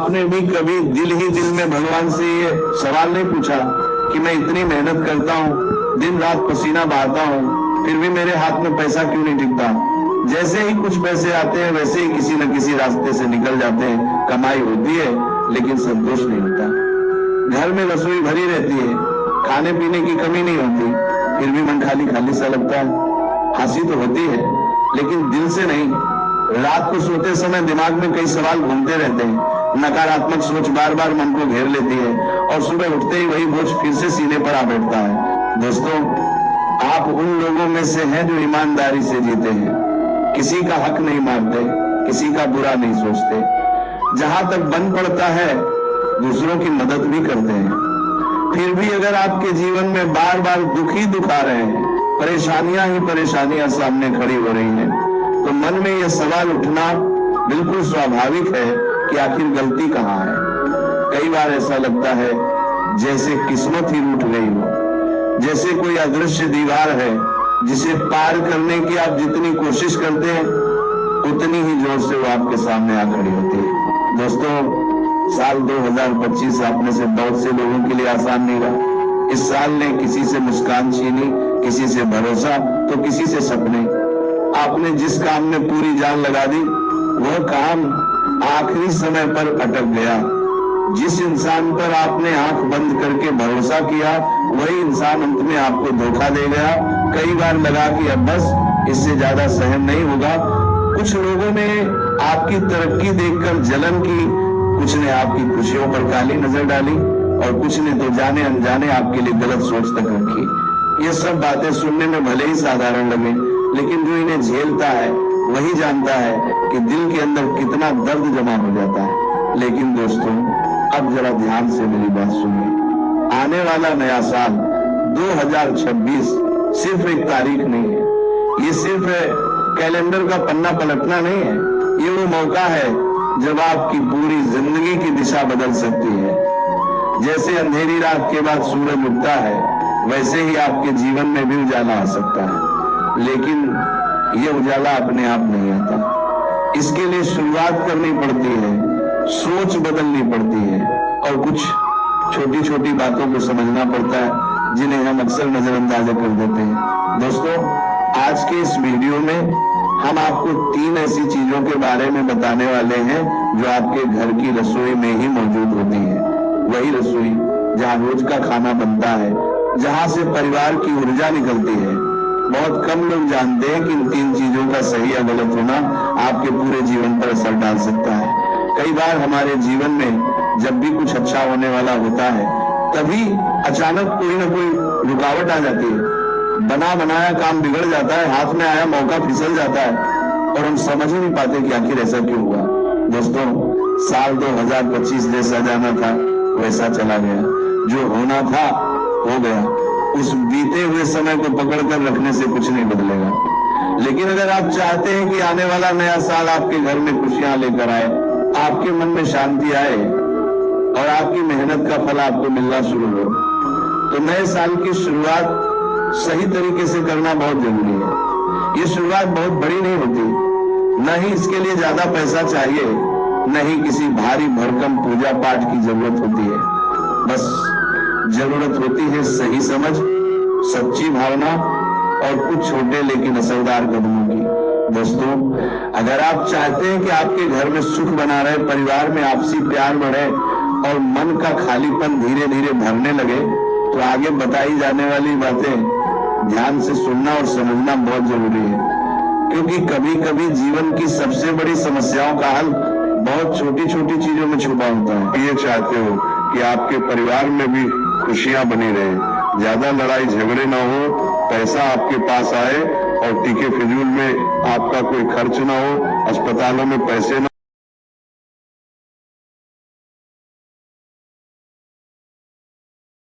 आपने भी कभी दिल ही दिल में भगवान से ये सवाल नहीं पूछा कि मैं इतनी मेहनत करता हूँ, दिन रात पसीना बहाता हूँ, फिर भी मेरे हाथ में पैसा क्यों नहीं टिकता? जैसे ही कुछ पैसे आते हैं वैसे ही किसी न किसी रास्ते से निकल जाते हैं। कमाई होती है लेकिन संतोष नहीं होता। घर में रसोई भरी रहती है, खाने पीने की कमी नहीं होती, फिर भी मन खाली खाली सा लगता है। हंसी तो होती है लेकिन दिल से नहीं। रात को सोते समय दिमाग में कई सवाल घूमते रहते हैं। नकारात्मक सोच बार बार मन को घेर लेती है और सुबह उठते ही वही बोझ फिर से सीने पर आ बैठता है। दोस्तों, आप उन लोगों में से हैं जो ईमानदारी से जीते हैं, किसी का हक नहीं मारते, किसी का बुरा नहीं सोचते, जहां तक बन पड़ता है दूसरों की मदद भी करते हैं। फिर भी अगर आपके जीवन में बार बार दुख ही दुख आ रहे हैं, परेशानियां ही परेशानियां सामने खड़ी हो रही हैं, तो मन में यह सवाल उठना बिल्कुल स्वाभाविक है कि आखिर गलती कहाँ है। कई बार ऐसा लगता है जैसे किस्मत ही रूठ गई हो, जैसे कोई अदृश्य दीवार है जिसे पार करने की आप जितनी कोशिश करते हैं उतनी ही जोर से वो आपके सामने आ खड़ी होती है। दोस्तों, साल 2025 आप में से बहुत से लोगों के लिए आसान नहीं रहा। इस साल ने किसी से मुस्कान छीनी, किसी से भरोसा, तो किसी से सपने। आपने जिस काम में पूरी जान लगा दी वह काम आखिरी समय पर अटक गया। जिस इंसान पर आपने आंख बंद करके भरोसा किया वही इंसान अंत में आपको धोखा दे गया। कई बार लगा कि अब बस इससे ज्यादा सहन नहीं होगा। कुछ लोगों ने आपकी तरक्की देखकर जलन की, कुछ ने आपकी खुशियों पर काली नजर डाली और कुछ ने तो जाने अनजाने आपके लिए गलत सोच तक रखी। ये सब बातें सुनने में भले ही साधारण लगे, लेकिन जो इन्हें झेलता है वही जानता है कि दिल के अंदर कितना दर्द जमा हो जाता है। लेकिन दोस्तों, अब जरा ध्यान से मेरी बात सुनिए। आने वाला नया साल 2026 सिर्फ एक तारीख नहीं है, ये सिर्फ कैलेंडर का पन्ना पलटना नहीं है। ये वो मौका है जब आपकी पूरी जिंदगी की दिशा बदल सकती है। जैसे अंधेरी रात के बाद सूरज उगता है वैसे ही आपके जीवन में भी उजाला आ सकता है, लेकिन ये उजाला अपने आप नहीं आता। इसके लिए शुरुआत करनी पड़ती है, सोच बदलनी पड़ती है और कुछ छोटी छोटी बातों को समझना पड़ता है जिन्हें हम अक्सर नजरअंदाज कर देते हैं। दोस्तों, आज के इस वीडियो में हम आपको 3 ऐसी चीजों के बारे में बताने वाले हैं जो आपके घर की रसोई में ही मौजूद होती है। वही रसोई जहाँ रोज का खाना बनता है, जहाँ से परिवार की ऊर्जा निकलती है। बहुत कम लोग जानते हैं कि इन 3 चीजों का सही या गलत होना आपके पूरे जीवन पर असर डाल सकता है। कई बार हमारे जीवन में जब भी कुछ अच्छा होने वाला होता है तभी अचानक कोई ना कोई रुकावट आ जाती है। बना बनाया काम बिगड़ जाता है, हाथ में आया मौका फिसल जाता है और हम समझ ही नहीं पाते कि आखिर ऐसा क्यों हुआ। दोस्तों, साल 2025 जैसा जाना था वैसा चला गया, जो होना था हो गया। उस बीते हुए समय को पकड़कर रखने से कुछ नहीं बदलेगा। लेकिन अगर आप चाहते हैं कि आने वाला नया साल आपके घर में खुशियां लेकर आए, आपके मन में शांति आए और आपकी मेहनत का फल आपको मिलना शुरू हो, तो नए साल की शुरुआत सही तरीके से करना बहुत जरूरी है। ये शुरुआत बहुत बड़ी नहीं होती, न ही इसके लिए ज्यादा पैसा चाहिए, न ही किसी भारी भरकम पूजा पाठ की जरूरत होती है। बस जरूरत होती है सही समझ, सच्ची भावना और कुछ छोटे लेकिन असरदार कदमों की। दोस्तों, अगर आप चाहते हैं कि आपके घर में सुख बना रहे, परिवार में आपसी प्यार बढ़े और मन का खालीपन धीरे धीरे भरने लगे, तो आगे बताई जाने वाली बातें ध्यान से सुनना और समझना बहुत जरूरी है। क्योंकि कभी कभी जीवन की सबसे बड़ी समस्याओं का हल बहुत छोटी छोटी चीजों में छुपा होता है। ये चाहते हो कि आपके परिवार में भी खुशियां बनी रहे, ज्यादा लड़ाई झगड़े ना हो, पैसा आपके पास आए और टीके फिजूल में आपका कोई खर्च ना हो, अस्पतालों में पैसे ना